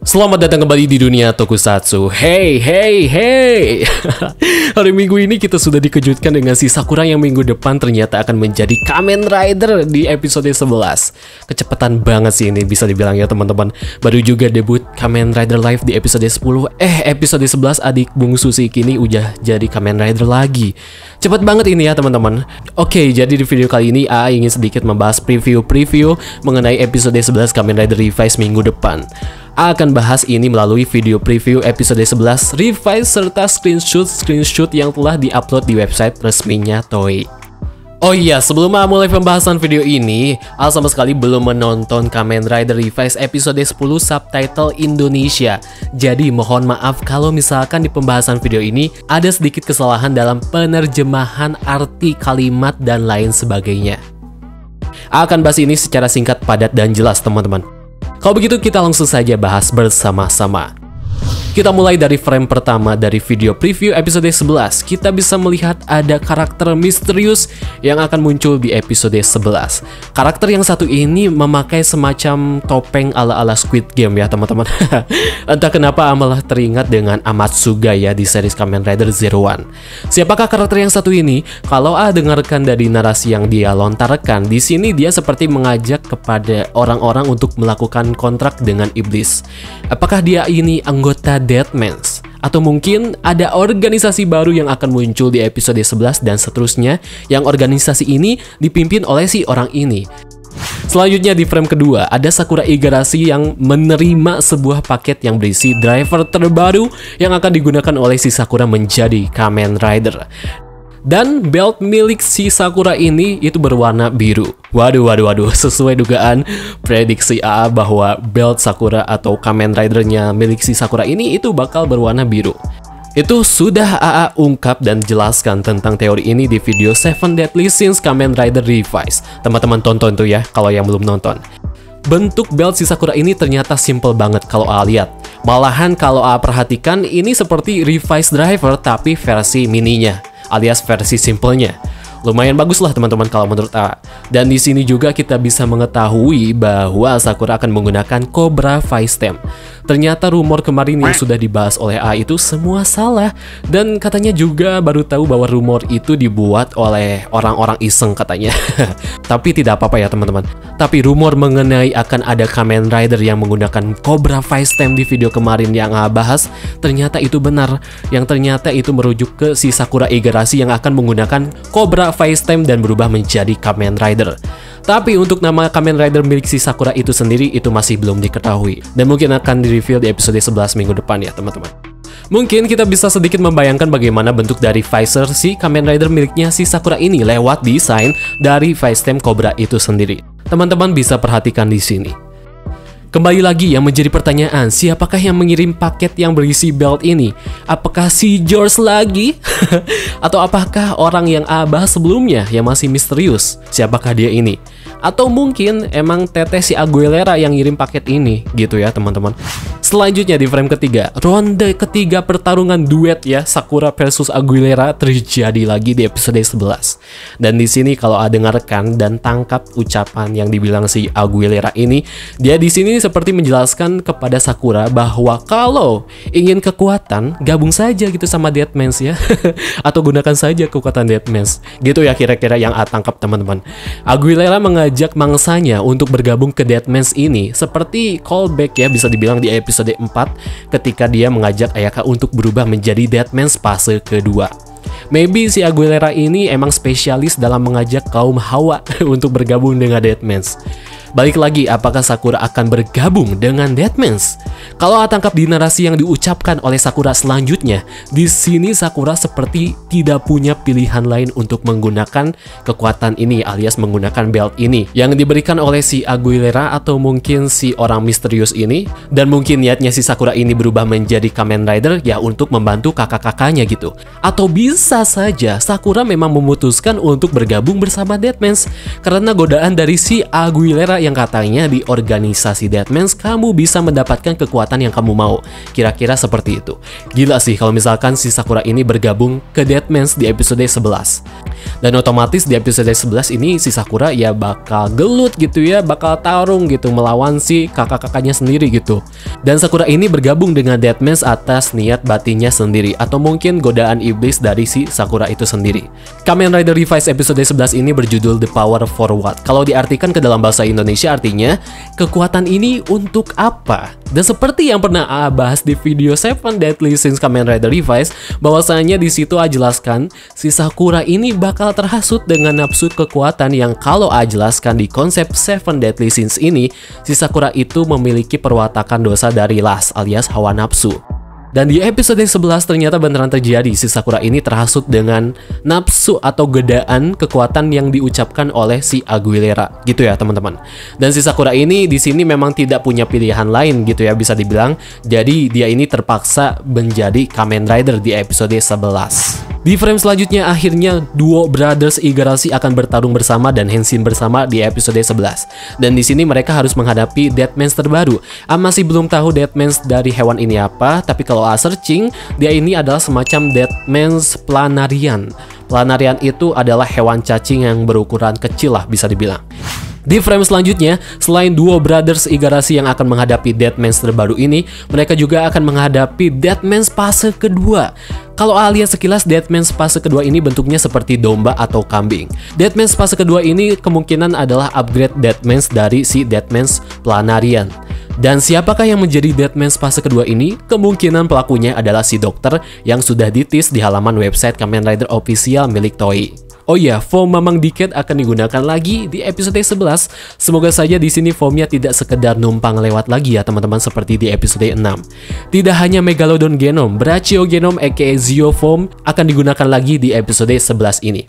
Selamat datang kembali di dunia Tokusatsu. Hey. Hari Minggu ini kita sudah dikejutkan dengan si Sakura yang minggu depan ternyata akan menjadi Kamen Rider di episode 11. Kecepatan banget sih ini bisa dibilang ya teman-teman. Baru juga debut Kamen Rider Live di episode 10. Episode 11 adik bungsu si Kini udah jadi Kamen Rider lagi. Cepet banget ini ya teman-teman. Oke, jadi di video kali ini A ingin sedikit membahas preview mengenai episode 11 Kamen Rider Revice minggu depan. A akan bahas ini melalui video preview episode 11 Revice serta screenshot yang telah diupload di website resminya Toei. Oh iya, sebelum A mulai pembahasan video ini, A sama sekali belum menonton Kamen Rider Revice episode 10 subtitle Indonesia. Jadi mohon maaf kalau misalkan di pembahasan video ini ada sedikit kesalahan dalam penerjemahan arti kalimat dan lain sebagainya. A akan bahas ini secara singkat, padat, dan jelas teman-teman. Kalau begitu kita langsung saja bahas bersama-sama. Kita mulai dari frame pertama dari video preview episode 11. Kita bisa melihat ada karakter misterius yang akan muncul di episode 11. Karakter yang satu ini memakai semacam topeng ala-ala Squid Game ya teman-teman. Entah kenapa malah teringat dengan Amatsuga ya di series Kamen Rider Zero One. Siapakah karakter yang satu ini? Kalau A dengarkan dari narasi yang dia lontarkan, di sini dia seperti mengajak kepada orang-orang untuk melakukan kontrak dengan iblis. Apakah dia ini anggota Deadmans? Atau mungkin ada organisasi baru yang akan muncul di episode 11 dan seterusnya, yang organisasi ini dipimpin oleh si orang ini. Selanjutnya di frame kedua, ada Sakura Igarashi yang menerima sebuah paket yang berisi driver terbaru yang akan digunakan oleh si Sakura menjadi Kamen Rider. Dan belt milik si Sakura ini itu berwarna biru. Waduh, sesuai dugaan prediksi AA bahwa belt Sakura atau Kamen Rider-nya milik si Sakura ini itu bakal berwarna biru. Itu sudah AA ungkap dan jelaskan tentang teori ini di video 7 Deadly Sins Kamen Rider Revice. Teman-teman tonton tuh ya kalau yang belum nonton. Bentuk belt si Sakura ini ternyata simple banget kalau AA lihat. Malahan kalau AA perhatikan ini seperti Revice Driver tapi versi mininya, alias versi simpelnya. Lumayan bagus lah teman-teman kalau menurut A. Dan di sini juga kita bisa mengetahui bahwa Sakura akan menggunakan Cobra Vice Stem. Ternyata rumor kemarin yang sudah dibahas oleh A itu semua salah. Dan katanya juga baru tahu bahwa rumor itu dibuat oleh orang-orang iseng katanya. Tapi tidak apa-apa ya teman-teman. Tapi rumor mengenai akan ada Kamen Rider yang menggunakan Cobra Vice Stem di video kemarin yang A bahas, ternyata itu benar. Yang ternyata itu merujuk ke si Sakura Igarashi yang akan menggunakan Cobra Vice Stem dan berubah menjadi Kamen Rider. Tapi untuk nama Kamen Rider milik si Sakura itu sendiri itu masih belum diketahui. Dan mungkin akan di-reveal di episode 11 minggu depan ya teman-teman. Mungkin kita bisa sedikit membayangkan bagaimana bentuk dari visor si Kamen Rider miliknya si Sakura ini lewat desain dari Vice Stem Cobra itu sendiri. Teman-teman bisa perhatikan di sini. Kembali lagi yang menjadi pertanyaan, siapakah yang mengirim paket yang berisi belt ini? Apakah si George lagi? Atau apakah orang yang A bahas sebelumnya yang masih misterius? Siapakah dia ini? Atau mungkin emang teteh si Aguilera yang ngirim paket ini gitu ya teman-teman. Selanjutnya di frame ketiga, ronde ketiga pertarungan duet ya Sakura versus Aguilera terjadi lagi di episode 11. Dan di sini kalau A dengarkan dan tangkap ucapan yang dibilang si Aguilera ini, dia di sini seperti menjelaskan kepada Sakura bahwa kalau ingin kekuatan, gabung saja gitu sama Deadmans ya. Atau gunakan saja kekuatan Deadmans. Gitu ya kira-kira yang A tangkap teman-teman. Aguilera mengajak mangsanya untuk bergabung ke Deadmans ini seperti callback ya bisa dibilang di episode 4 ketika dia mengajak Ayaka untuk berubah menjadi Deadmans fase kedua. Maybe si Aguilera ini emang spesialis dalam mengajak kaum Hawa untuk bergabung dengan Deadmans. Balik lagi, apakah Sakura akan bergabung dengan Deadmans? Kalau tangkap di narasi yang diucapkan oleh Sakura selanjutnya, di sini Sakura seperti tidak punya pilihan lain untuk menggunakan kekuatan ini alias menggunakan belt ini yang diberikan oleh si Aguilera atau mungkin si orang misterius ini, dan mungkin niatnya si Sakura ini berubah menjadi Kamen Rider ya untuk membantu kakak-kakaknya gitu. Atau bisa saja Sakura memang memutuskan untuk bergabung bersama Deadmans karena godaan dari si Aguilera yang katanya di organisasi Deadmans kamu bisa mendapatkan kekuatan yang kamu mau. Kira-kira seperti itu. Gila sih kalau misalkan si Sakura ini bergabung ke Deadmans di episode 11. Dan otomatis di episode 11 ini si Sakura ya bakal gelut gitu ya, bakal tarung gitu melawan si kakak-kakaknya sendiri gitu. Dan Sakura ini bergabung dengan Deadmans atas niat batinnya sendiri, atau mungkin godaan iblis dari si Sakura itu sendiri. Kamen Rider Revised episode 11 ini berjudul The Power for What. Kalau diartikan ke dalam bahasa Indonesia artinya, kekuatan ini untuk apa? Dan seperti yang pernah A bahas di video 7 Deadly Sins Kamen Rider Revised, bahwasanya di situ A jelaskan si Sakura ini bakal terhasut dengan nafsu kekuatan yang kalau A jelaskan di konsep 7 Deadly Sins ini, si Sakura itu memiliki perwatakan dosa dari lust alias hawa nafsu. Dan di episode 11 ternyata beneran terjadi, si Sakura ini terhasut dengan nafsu atau godaan kekuatan yang diucapkan oleh si Aguilera gitu ya teman-teman. Dan si Sakura ini di sini memang tidak punya pilihan lain gitu ya bisa dibilang. Jadi dia ini terpaksa menjadi Kamen Rider di episode 11. Di frame selanjutnya akhirnya duo Brothers Igarashi akan bertarung bersama dan Henshin bersama di episode 11. Dan di sini mereka harus menghadapi Deadmans terbaru. A masih belum tahu Deadmans dari hewan ini apa, tapi kalau A searching, dia ini adalah semacam Deadmans Planarian. Planarian itu adalah hewan cacing yang berukuran kecil lah bisa dibilang. Di frame selanjutnya, selain duo Brothers Igarashi yang akan menghadapi Deadmans terbaru ini, mereka juga akan menghadapi Deadmans fase kedua. Kalau lihat sekilas, Deadmans fase kedua ini bentuknya seperti domba atau kambing. Deadmans fase kedua ini kemungkinan adalah upgrade Deadmans dari si Deadmans Planarian. Dan siapakah yang menjadi Deadmans fase kedua ini? Kemungkinan pelakunya adalah si dokter yang sudah ditis di halaman website Kamen Rider official milik Toei. Oh iya, foam Mamang Decade akan digunakan lagi di episode 11. Semoga saja di sini foamnya tidak sekedar numpang lewat lagi ya teman-teman seperti di episode 6. Tidak hanya Megalodon Genom, Brachio Genom aka Zio Foam akan digunakan lagi di episode 11 ini.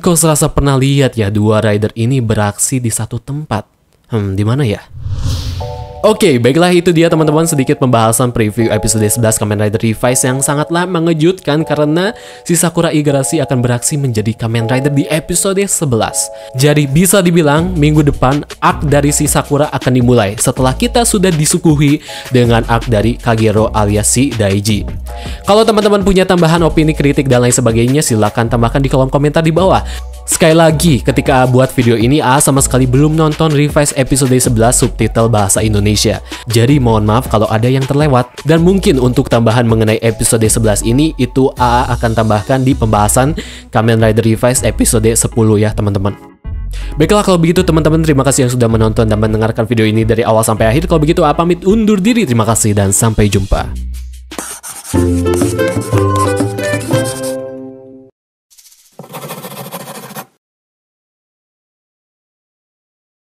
Kok serasa pernah lihat ya dua rider ini beraksi di satu tempat? Di mana ya? Oke, baiklah itu dia teman-teman sedikit pembahasan preview episode 11 Kamen Rider Revised yang sangatlah mengejutkan karena si Sakura Igarashi akan beraksi menjadi Kamen Rider di episode 11. Jadi bisa dibilang minggu depan arc dari si Sakura akan dimulai setelah kita sudah disuguhi dengan arc dari Kagero alias si Daiji. Kalau teman-teman punya tambahan opini, kritik dan lain sebagainya silahkan tambahkan di kolom komentar di bawah. Sekali lagi, ketika A buat video ini, A sama sekali belum nonton Revised episode 11 subtitle bahasa Indonesia. Jadi mohon maaf kalau ada yang terlewat. Dan mungkin untuk tambahan mengenai episode 11 ini, itu A akan tambahkan di pembahasan Kamen Rider Revised episode 10 ya teman-teman. Baiklah kalau begitu teman-teman, terima kasih yang sudah menonton dan mendengarkan video ini dari awal sampai akhir. Kalau begitu A pamit undur diri, terima kasih dan sampai jumpa.